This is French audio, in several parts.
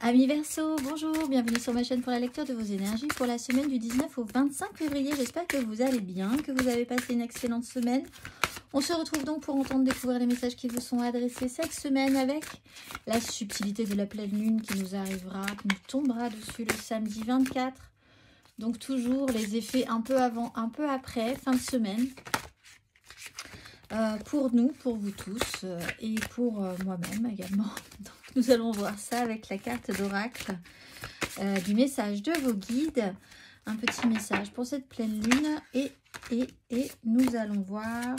Amis Verseau, bonjour, bienvenue sur ma chaîne pour la lecture de vos énergies pour la semaine du 19 au 25 février. J'espère que vous allez bien, que vous avez passé une excellente semaine. On se retrouve donc pour entendre découvrir les messages qui vous sont adressés cette semaine avec la subtilité de la pleine lune qui nous arrivera, qui nous tombera dessus le samedi 24. Donc toujours les effets un peu avant, un peu après, fin de semaine. Pour nous, pour vous tous et pour moi-même également. Donc, nous allons voir ça avec la carte d'oracle du message de vos guides. Un petit message pour cette pleine lune et nous allons voir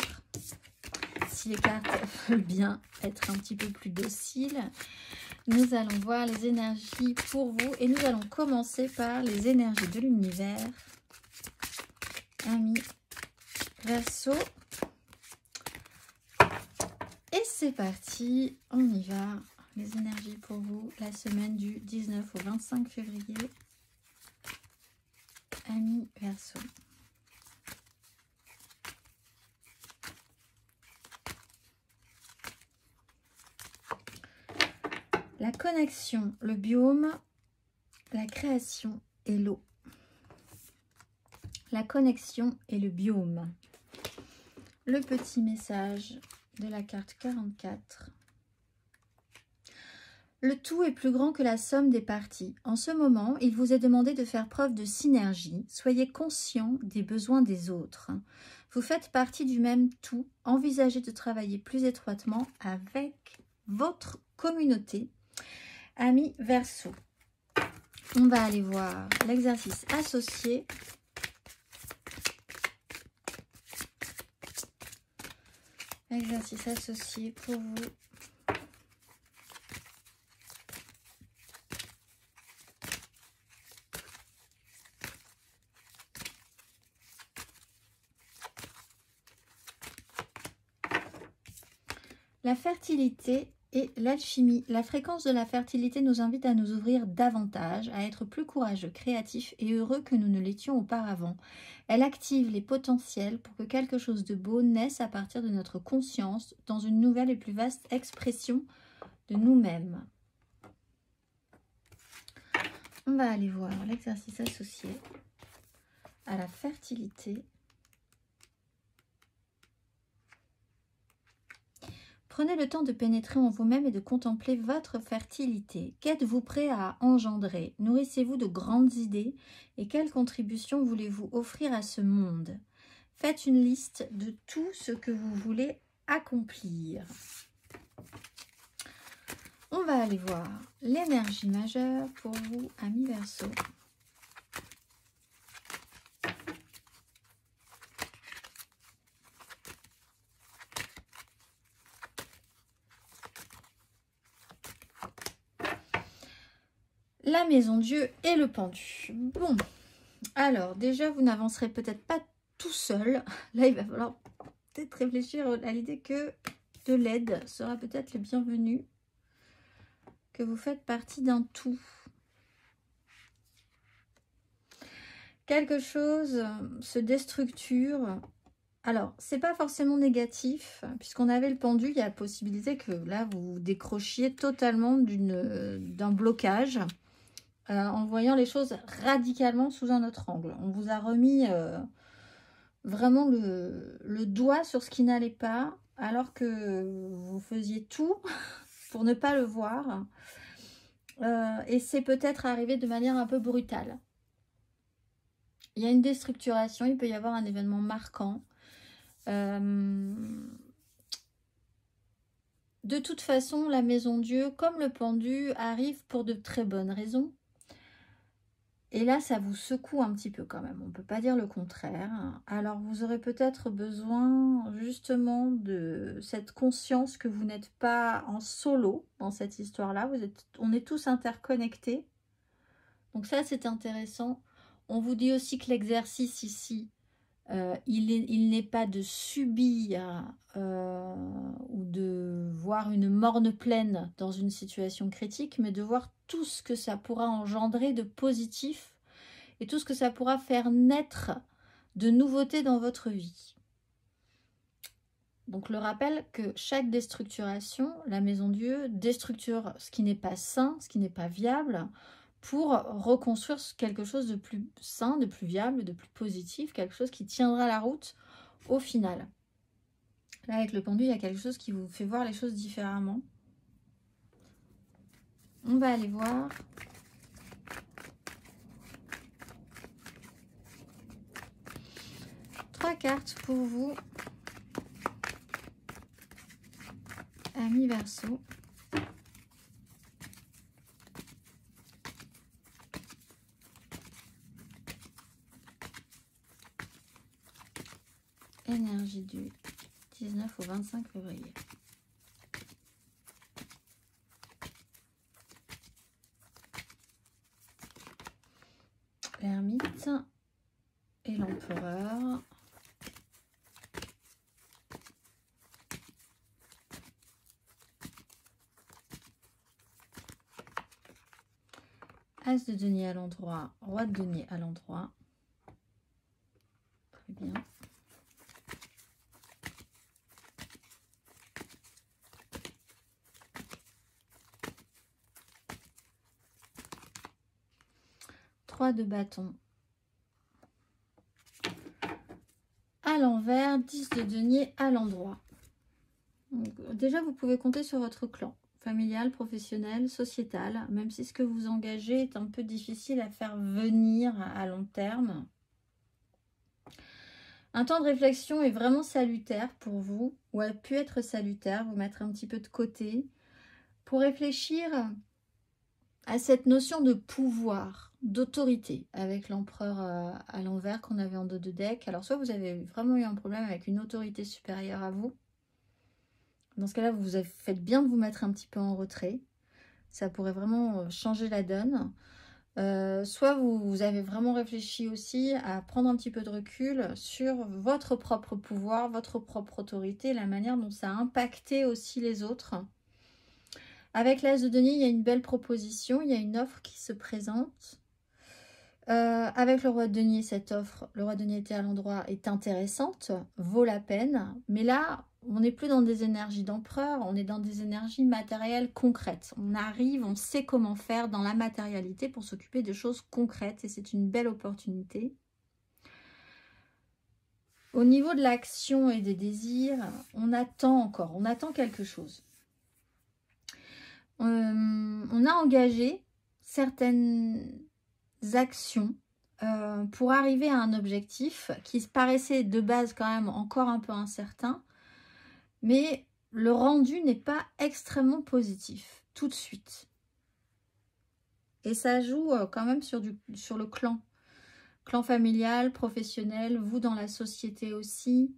si les cartes veulent bien être un petit peu plus dociles. Nous allons voir les énergies pour vous et nous allons commencer par les énergies de l'univers. Amis Verseau. Et c'est parti, on y va. Les énergies pour vous, la semaine du 19 au 25 février. Amis Verseau. La connexion, le biome, la création et l'eau. La connexion et le biome. Le petit message de la carte 44. Le tout est plus grand que la somme des parties. En ce moment, il vous est demandé de faire preuve de synergie. Soyez conscient des besoins des autres. Vous faites partie du même tout. Envisagez de travailler plus étroitement avec votre communauté. Amis Verseau. On va aller voir l'exercice associé. Exercice associé pour vous. La fertilité et l'alchimie. La fréquence de la fertilité nous invite à nous ouvrir davantage, à être plus courageux, créatifs et heureux que nous ne l'étions auparavant. Elle active les potentiels pour que quelque chose de beau naisse à partir de notre conscience dans une nouvelle et plus vaste expression de nous-mêmes. On va aller voir l'exercice associé à la fertilité. Prenez le temps de pénétrer en vous-même et de contempler votre fertilité. Qu'êtes-vous prêt à engendrer? Nourrissez-vous de grandes idées? Et quelle contribution voulez-vous offrir à ce monde? Faites une liste de tout ce que vous voulez accomplir. On va aller voir l'énergie majeure pour vous, amis Verseau. La maison Dieu et le pendu. Bon, alors déjà vous n'avancerez peut-être pas tout seul. Là il va falloir peut-être réfléchir à l'idée que de l'aide sera peut-être le bienvenu. Que vous faites partie d'un tout. Quelque chose se déstructure. Alors, c'est pas forcément négatif, puisqu'on avait le pendu, il y a la possibilité que là, vous décrochiez totalement d'un blocage. En voyant les choses radicalement sous un autre angle. On vous a remis vraiment le doigt sur ce qui n'allait pas, alors que vous faisiez tout pour ne pas le voir. Et c'est peut-être arrivé de manière un peu brutale. Il y a une déstructuration, il peut y avoir un événement marquant. De toute façon, la maison Dieu, comme le pendu, arrive pour de très bonnes raisons. Et là, ça vous secoue un petit peu quand même. On ne peut pas dire le contraire. Alors, vous aurez peut-être besoin justement de cette conscience que vous n'êtes pas en solo dans cette histoire-là. On est tous interconnectés. Donc ça, c'est intéressant. On vous dit aussi que l'exercice ici, il n'est pas de subir ou de voir une morne pleine dans une situation critique, mais de voir tout ce que ça pourra engendrer de positif et tout ce que ça pourra faire naître de nouveautés dans votre vie. Donc le rappel que chaque déstructuration, la maison Dieu déstructure ce qui n'est pas sain, ce qui n'est pas viable, pour reconstruire quelque chose de plus sain, de plus viable, de plus positif, quelque chose qui tiendra la route au final. Là, avec le pendu, il y a quelque chose qui vous fait voir les choses différemment. On va aller voir. Trois cartes pour vous, amis Verseau. Énergie du 19 au 25 février. L'ermite et l'empereur. As de denier à l'endroit, roi de denier à l'endroit. Très bien. Trois de bâton à l'envers, 10 de denier à l'endroit. Déjà, vous pouvez compter sur votre clan. Familial, professionnel, sociétal, même si ce que vous engagez est un peu difficile à faire venir à long terme. Un temps de réflexion est vraiment salutaire pour vous, ou a pu être salutaire, vous mettre un petit peu de côté, pour réfléchir à cette notion de pouvoir, d'autorité, avec l'empereur à l'envers qu'on avait en dos de deck. Alors soit vous avez vraiment eu un problème avec une autorité supérieure à vous. Dans ce cas-là, vous faites bien de vous mettre un petit peu en retrait. Ça pourrait vraiment changer la donne. Soit vous avez vraiment réfléchi aussi à prendre un petit peu de recul sur votre propre pouvoir, votre propre autorité, la manière dont ça a impacté aussi les autres. Avec l'As de denier, il y a une belle proposition, il y a une offre qui se présente. Avec le roi de denier, cette offre, le roi de denier était à l'endroit, est intéressante, vaut la peine. Mais là, on n'est plus dans des énergies d'empereur, on est dans des énergies matérielles concrètes. On arrive, on sait comment faire dans la matérialité pour s'occuper de choses concrètes et c'est une belle opportunité. Au niveau de l'action et des désirs, on attend encore, on attend quelque chose. On a engagé certaines actions pour arriver à un objectif qui paraissait de base quand même encore un peu incertain, mais le rendu n'est pas extrêmement positif tout de suite. Et ça joue quand même sur le clan familial, professionnel, vous dans la société aussi,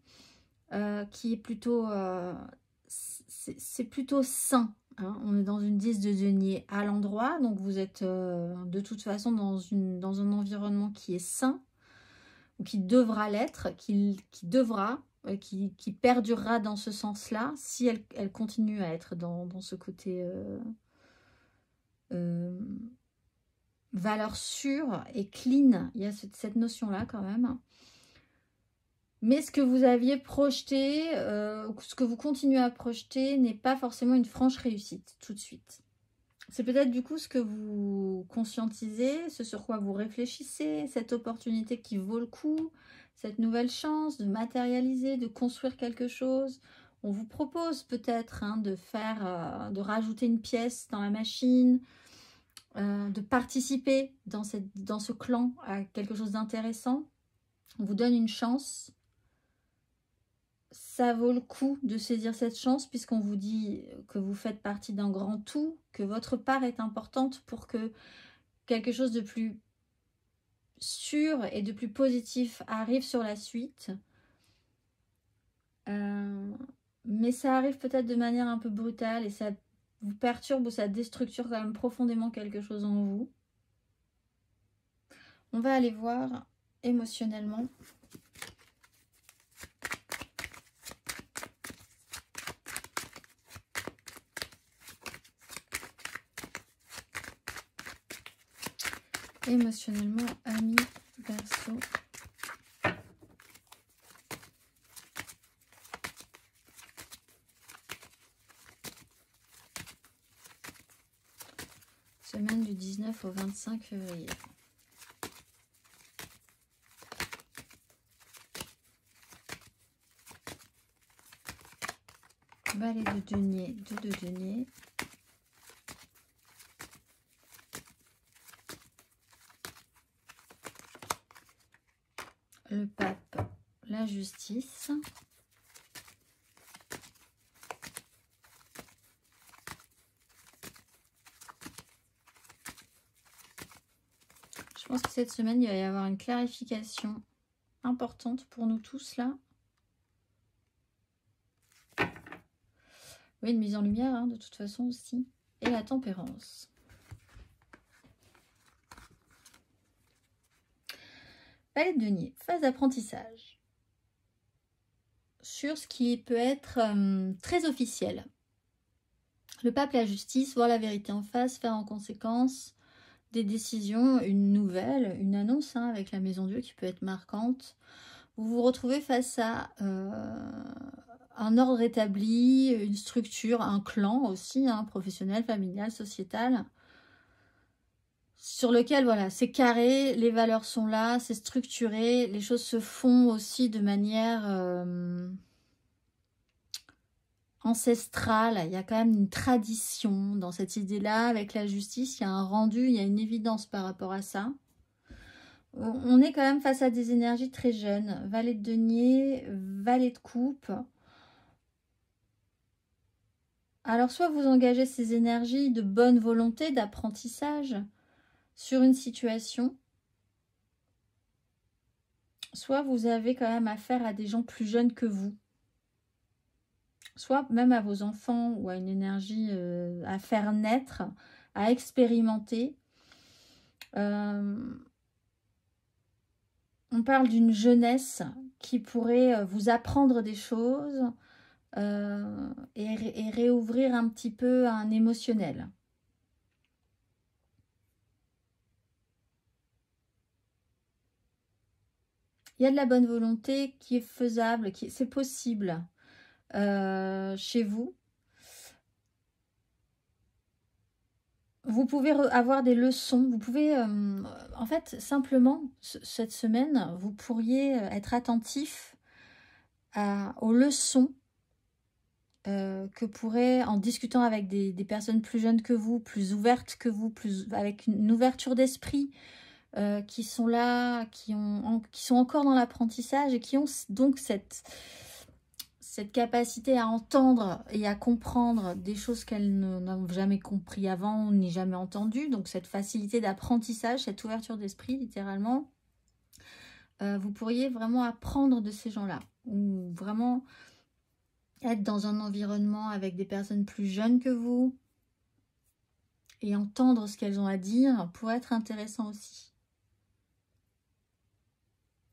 qui est plutôt, c'est plutôt sain. Hein. On est dans une 10 de denier à l'endroit, donc vous êtes de toute façon dans un environnement qui est sain, ou qui devra l'être, qui perdurera dans ce sens-là, si elle continue à être dans ce côté valeur sûre et clean. Il y a cette notion-là quand même. Mais ce que vous aviez projeté, ce que vous continuez à projeter, n'est pas forcément une franche réussite tout de suite. C'est peut-être du coup ce que vous conscientisez, ce sur quoi vous réfléchissez, cette opportunité qui vaut le coup, cette nouvelle chance de matérialiser, de construire quelque chose. On vous propose peut-être de rajouter une pièce dans la machine, de participer dans ce clan à quelque chose d'intéressant. On vous donne une chance. Ça vaut le coup de saisir cette chance puisqu'on vous dit que vous faites partie d'un grand tout, que votre part est importante pour que quelque chose de plus sûr et de plus positif arrive sur la suite. Mais ça arrive peut-être de manière un peu brutale et ça vous perturbe ou ça déstructure quand même profondément quelque chose en vous. On va aller voir émotionnellement. Émotionnellement, amis Verseau. semaine du 19 au 25 février. Valet de denier, 2 de denier. Le pape, la justice. Je pense que cette semaine, il va y avoir une clarification importante pour nous tous là. Oui, une mise en lumière, hein, de toute façon aussi. Et la tempérance. Valet de denier, phase d'apprentissage. Sur ce qui peut être très officiel. Le pape, la justice, voir la vérité en face, faire en conséquence des décisions, une nouvelle, une annonce hein, avec la Maison Dieu qui peut être marquante. Vous vous retrouvez face à un ordre établi, une structure, un clan aussi, hein, professionnel, familial, sociétal, sur lequel, voilà, c'est carré, les valeurs sont là, c'est structuré, les choses se font aussi de manière ancestrale. Il y a quand même une tradition dans cette idée-là, avec la justice, il y a un rendu, il y a une évidence par rapport à ça. On est quand même face à des énergies très jeunes. Valet de denier, valet de coupe. Alors, soit vous engagez ces énergies de bonne volonté, d'apprentissage sur une situation, soit vous avez quand même affaire à des gens plus jeunes que vous. Soit même à vos enfants ou à une énergie à faire naître, à expérimenter. On parle d'une jeunesse qui pourrait vous apprendre des choses et réouvrir un petit peu un émotionnel. Il y a de la bonne volonté qui est faisable, c'est possible chez vous. Vous pouvez avoir des leçons, vous pouvez, en fait, simplement, cette semaine, vous pourriez être attentif aux leçons que pourraient, en discutant avec des personnes plus jeunes que vous, plus ouvertes que vous, avec une ouverture d'esprit, qui sont là, qui sont encore dans l'apprentissage et qui ont donc cette capacité à entendre et à comprendre des choses qu'elles n'ont jamais compris avant ni jamais entendues. Donc cette facilité d'apprentissage, cette ouverture d'esprit littéralement, vous pourriez vraiment apprendre de ces gens-là. Ou vraiment être dans un environnement avec des personnes plus jeunes que vous et entendre ce qu'elles ont à dire pourrait être intéressant aussi.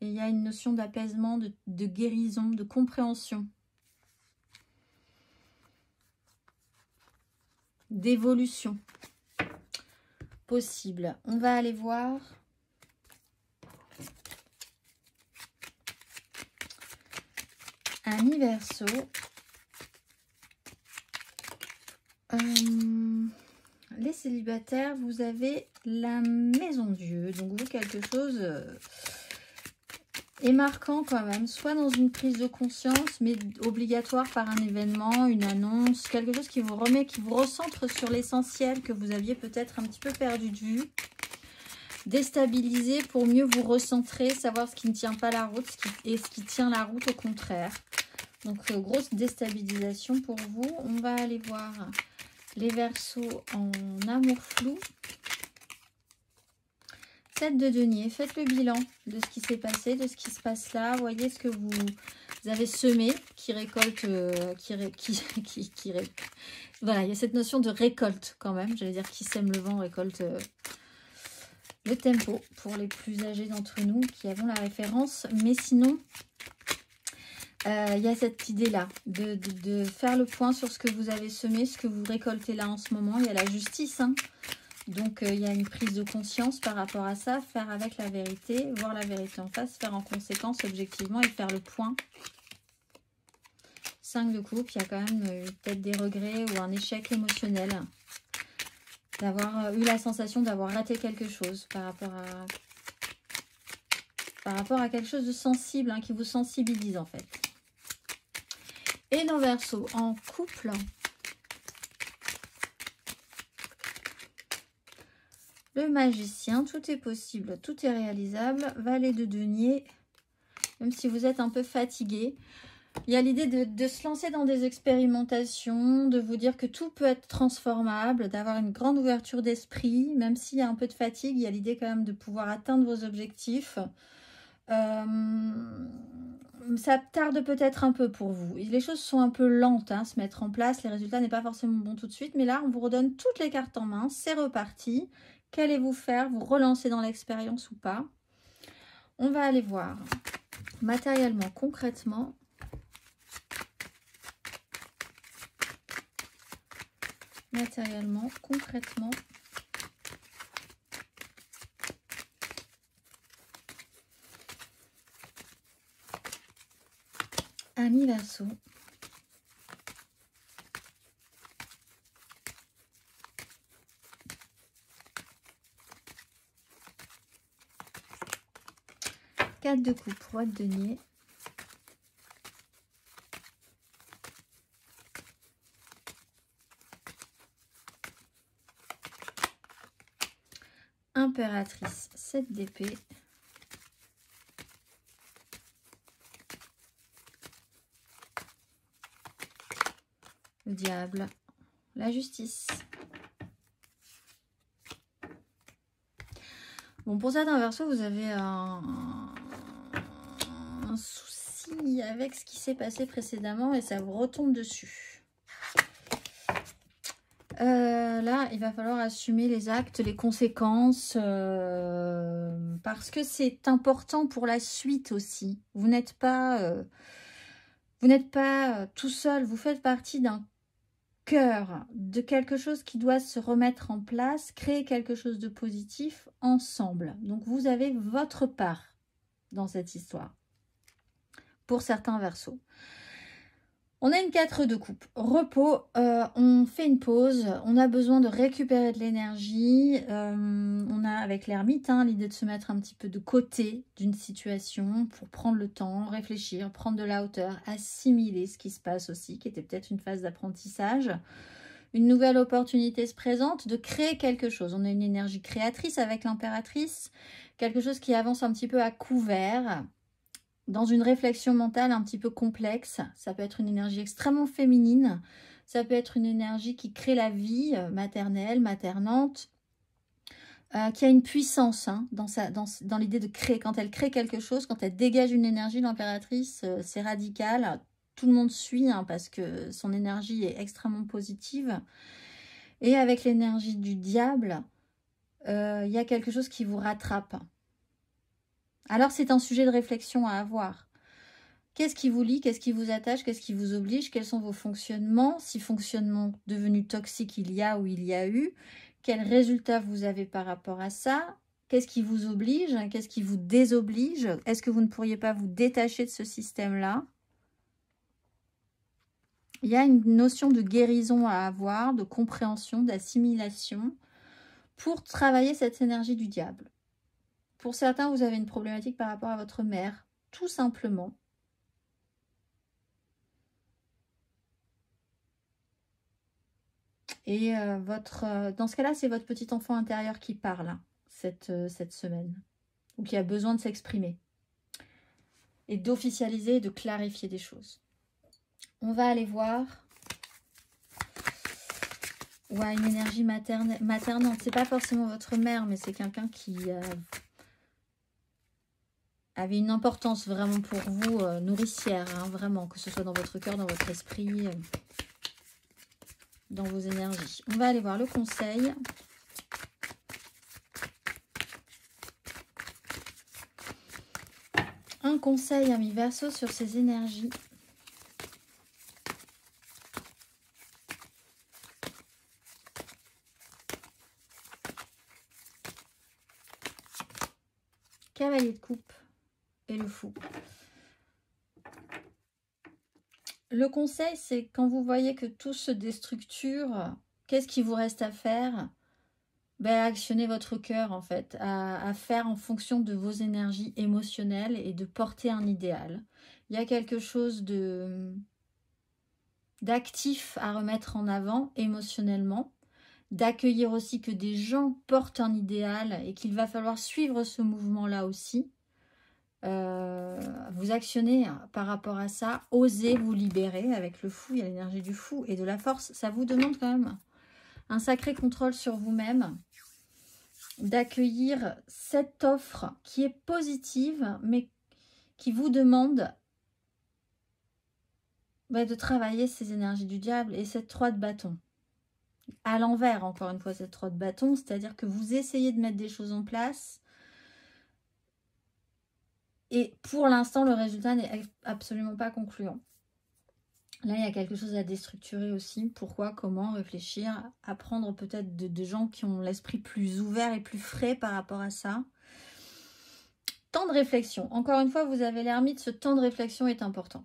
Et il y a une notion d'apaisement, de guérison, de compréhension, d'évolution possible. On va aller voir Ami Verseau. Les célibataires, vous avez la Maison Dieu. Donc vous, quelque chose est marquant quand même, soit dans une prise de conscience, mais obligatoire par un événement, une annonce, quelque chose qui vous remet, qui vous recentre sur l'essentiel que vous aviez peut-être un petit peu perdu de vue. Déstabiliser pour mieux vous recentrer, savoir ce qui ne tient pas la route et ce qui tient la route au contraire. Donc grosse déstabilisation pour vous. On va aller voir les Verseaux en amour flou. 7 de denier, faites le bilan de ce qui s'est passé, de ce qui se passe là. Voyez ce que vous avez semé, qui récolte, voilà, il y a cette notion de récolte quand même. J'allais dire qui sème le vent récolte le tempo pour les plus âgés d'entre nous qui avons la référence. Mais sinon, il y a cette idée-là de faire le point sur ce que vous avez semé, ce que vous récoltez là en ce moment. Il y a la justice, hein. Donc, il y a une prise de conscience par rapport à ça, faire avec la vérité, voir la vérité en face, faire en conséquence objectivement et faire le point. 5 de coupe, il y a quand même peut-être des regrets ou un échec émotionnel d'avoir eu la sensation d'avoir raté quelque chose par rapport à quelque chose de sensible, hein, qui vous sensibilise en fait. Et dans Verseau, en couple, le magicien, tout est possible, tout est réalisable. Valet de denier, même si vous êtes un peu fatigué, il y a l'idée de se lancer dans des expérimentations, de vous dire que tout peut être transformable, d'avoir une grande ouverture d'esprit, même s'il y a un peu de fatigue, il y a l'idée quand même de pouvoir atteindre vos objectifs. Ça tarde peut-être un peu pour vous. Les choses sont un peu lentes à se mettre en place, les résultats n'est pas forcément bon tout de suite, mais là on vous redonne toutes les cartes en main, c'est reparti. Qu'allez-vous faire? Vous relancez dans l'expérience ou pas? On va aller voir matériellement, concrètement. Matériellement, concrètement. Ami Verseau. Quatre de coupe, roi de denier. Impératrice, 7 d'épée. Le diable, la justice. Bon, pour certains Verseaux, vous avez un souci avec ce qui s'est passé précédemment et ça vous retombe dessus. Là, il va falloir assumer les actes, les conséquences, parce que c'est important pour la suite aussi. Vous n'êtes pas tout seul, vous faites partie d'un cœur, de quelque chose qui doit se remettre en place, créer quelque chose de positif ensemble. Donc, vous avez votre part dans cette histoire, pour certains Verseaux. On a une 4 de coupe, repos, on fait une pause, on a besoin de récupérer de l'énergie, on a avec l'ermite l'idée de se mettre un petit peu de côté d'une situation pour prendre le temps, réfléchir, prendre de la hauteur, assimiler ce qui se passe aussi, qui était peut-être une phase d'apprentissage. Une nouvelle opportunité se présente de créer quelque chose. On a une énergie créatrice avec l'impératrice, quelque chose qui avance un petit peu à couvert, dans une réflexion mentale un petit peu complexe. Ça peut être une énergie extrêmement féminine, ça peut être une énergie qui crée la vie maternelle, maternante, qui a une puissance dans l'idée de créer. Quand elle crée quelque chose, quand elle dégage une énergie, l'impératrice, c'est radical. Tout le monde suit parce que son énergie est extrêmement positive. Et avec l'énergie du diable, il y a quelque chose qui vous rattrape. Alors, c'est un sujet de réflexion à avoir. Qu'est-ce qui vous lie? Qu'est-ce qui vous attache? Qu'est-ce qui vous oblige? Quels sont vos fonctionnements? Si fonctionnement devenu toxique il y a ou il y a eu, quels résultats vous avez par rapport à ça? Qu'est-ce qui vous oblige? Qu'est-ce qui vous désoblige? Est-ce que vous ne pourriez pas vous détacher de ce système-là? Il y a une notion de guérison à avoir, de compréhension, d'assimilation pour travailler cette énergie du diable. Pour certains, vous avez une problématique par rapport à votre mère, tout simplement. Et dans ce cas-là, c'est votre petit enfant intérieur qui parle cette semaine, ou qui a besoin de s'exprimer et d'officialiser, de clarifier des choses. On va aller voir. Ouais, une énergie maternante. C'est pas forcément votre mère, mais c'est quelqu'un qui avait une importance vraiment pour vous, nourricière, vraiment, que ce soit dans votre cœur, dans votre esprit, dans vos énergies. On va aller voir le conseil. Un conseil, ami Verseau, sur ces énergies. Cavalier de coupe et le fou. Le conseil, c'est quand vous voyez que tout se déstructure, qu'est-ce qui vous reste à faire? actionner votre cœur en fait, à faire en fonction de vos énergies émotionnelles et de porter un idéal. Il y a quelque chose d'actif à remettre en avant émotionnellement, d'accueillir aussi que des gens portent un idéal et qu'il va falloir suivre ce mouvement-là aussi. Vous actionnez par rapport à ça, osez vous libérer avec le fou, il y a l'énergie du fou et de la force, ça vous demande quand même un sacré contrôle sur vous-même, d'accueillir cette offre qui est positive, mais qui vous demande de travailler ces énergies du diable et cette 3 de bâton. À l'envers, encore une fois, cette 3 de bâton, c'est-à-dire que vous essayez de mettre des choses en place et pour l'instant, le résultat n'est absolument pas concluant. Là, il y a quelque chose à déstructurer aussi. Pourquoi, comment réfléchir, apprendre peut-être de gens qui ont l'esprit plus ouvert et plus frais par rapport à ça. Temps de réflexion. Encore une fois, vous avez l'ermite, ce temps de réflexion est important.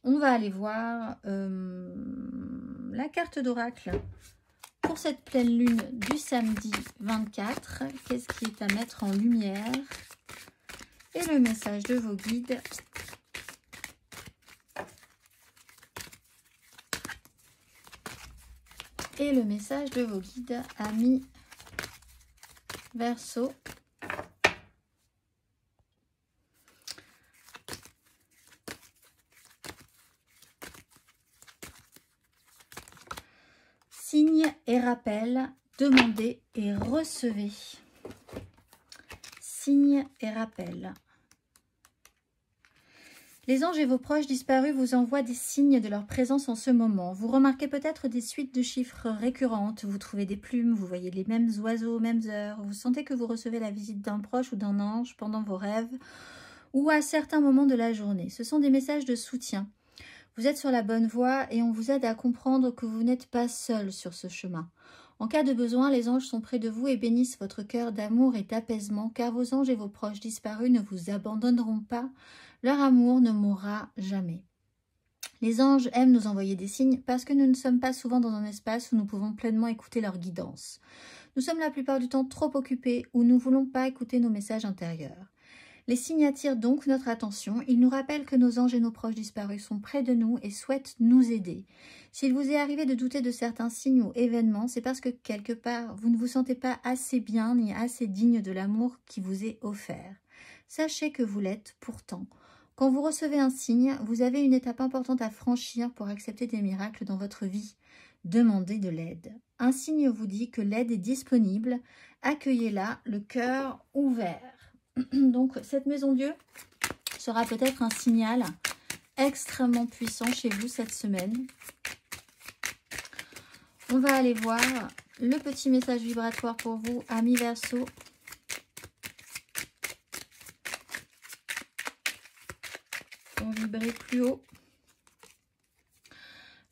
On va aller voir la carte d'oracle pour cette pleine lune du samedi 24. Qu'est-ce qui est à mettre en lumière? Et le message de vos guides. Et le message de vos guides, amis Verseau. Signe et rappel, demandez et recevez. Signe et rappel. Les anges et vos proches disparus vous envoient des signes de leur présence en ce moment. Vous remarquez peut-être des suites de chiffres récurrentes. Vous trouvez des plumes, vous voyez les mêmes oiseaux aux mêmes heures. Vous sentez que vous recevez la visite d'un proche ou d'un ange pendant vos rêves ou à certains moments de la journée. Ce sont des messages de soutien. Vous êtes sur la bonne voie et on vous aide à comprendre que vous n'êtes pas seul sur ce chemin. En cas de besoin, les anges sont près de vous et bénissent votre cœur d'amour et d'apaisement, car vos anges et vos proches disparus ne vous abandonneront pas. Leur amour ne mourra jamais. Les anges aiment nous envoyer des signes parce que nous ne sommes pas souvent dans un espace où nous pouvons pleinement écouter leur guidance. Nous sommes la plupart du temps trop occupés ou nous ne voulons pas écouter nos messages intérieurs. Les signes attirent donc notre attention. Ils nous rappellent que nos anges et nos proches disparus sont près de nous et souhaitent nous aider. S'il vous est arrivé de douter de certains signes ou événements, c'est parce que quelque part, vous ne vous sentez pas assez bien ni assez digne de l'amour qui vous est offert. Sachez que vous l'êtes pourtant. Quand vous recevez un signe, vous avez une étape importante à franchir pour accepter des miracles dans votre vie. Demandez de l'aide. Un signe vous dit que l'aide est disponible. Accueillez-la, le cœur ouvert. Donc, cette maison Dieu sera peut-être un signal extrêmement puissant chez vous cette semaine. On va aller voir le petit message vibratoire pour vous, amis Verseau. On vibrer plus haut.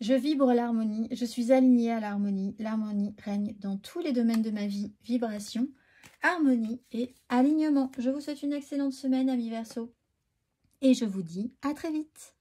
Je vibre l'harmonie, je suis alignée à l'harmonie. L'harmonie règne dans tous les domaines de ma vie. Vibration, harmonie et alignement. Je vous souhaite une excellente semaine, amis Verseau. Et je vous dis à très vite.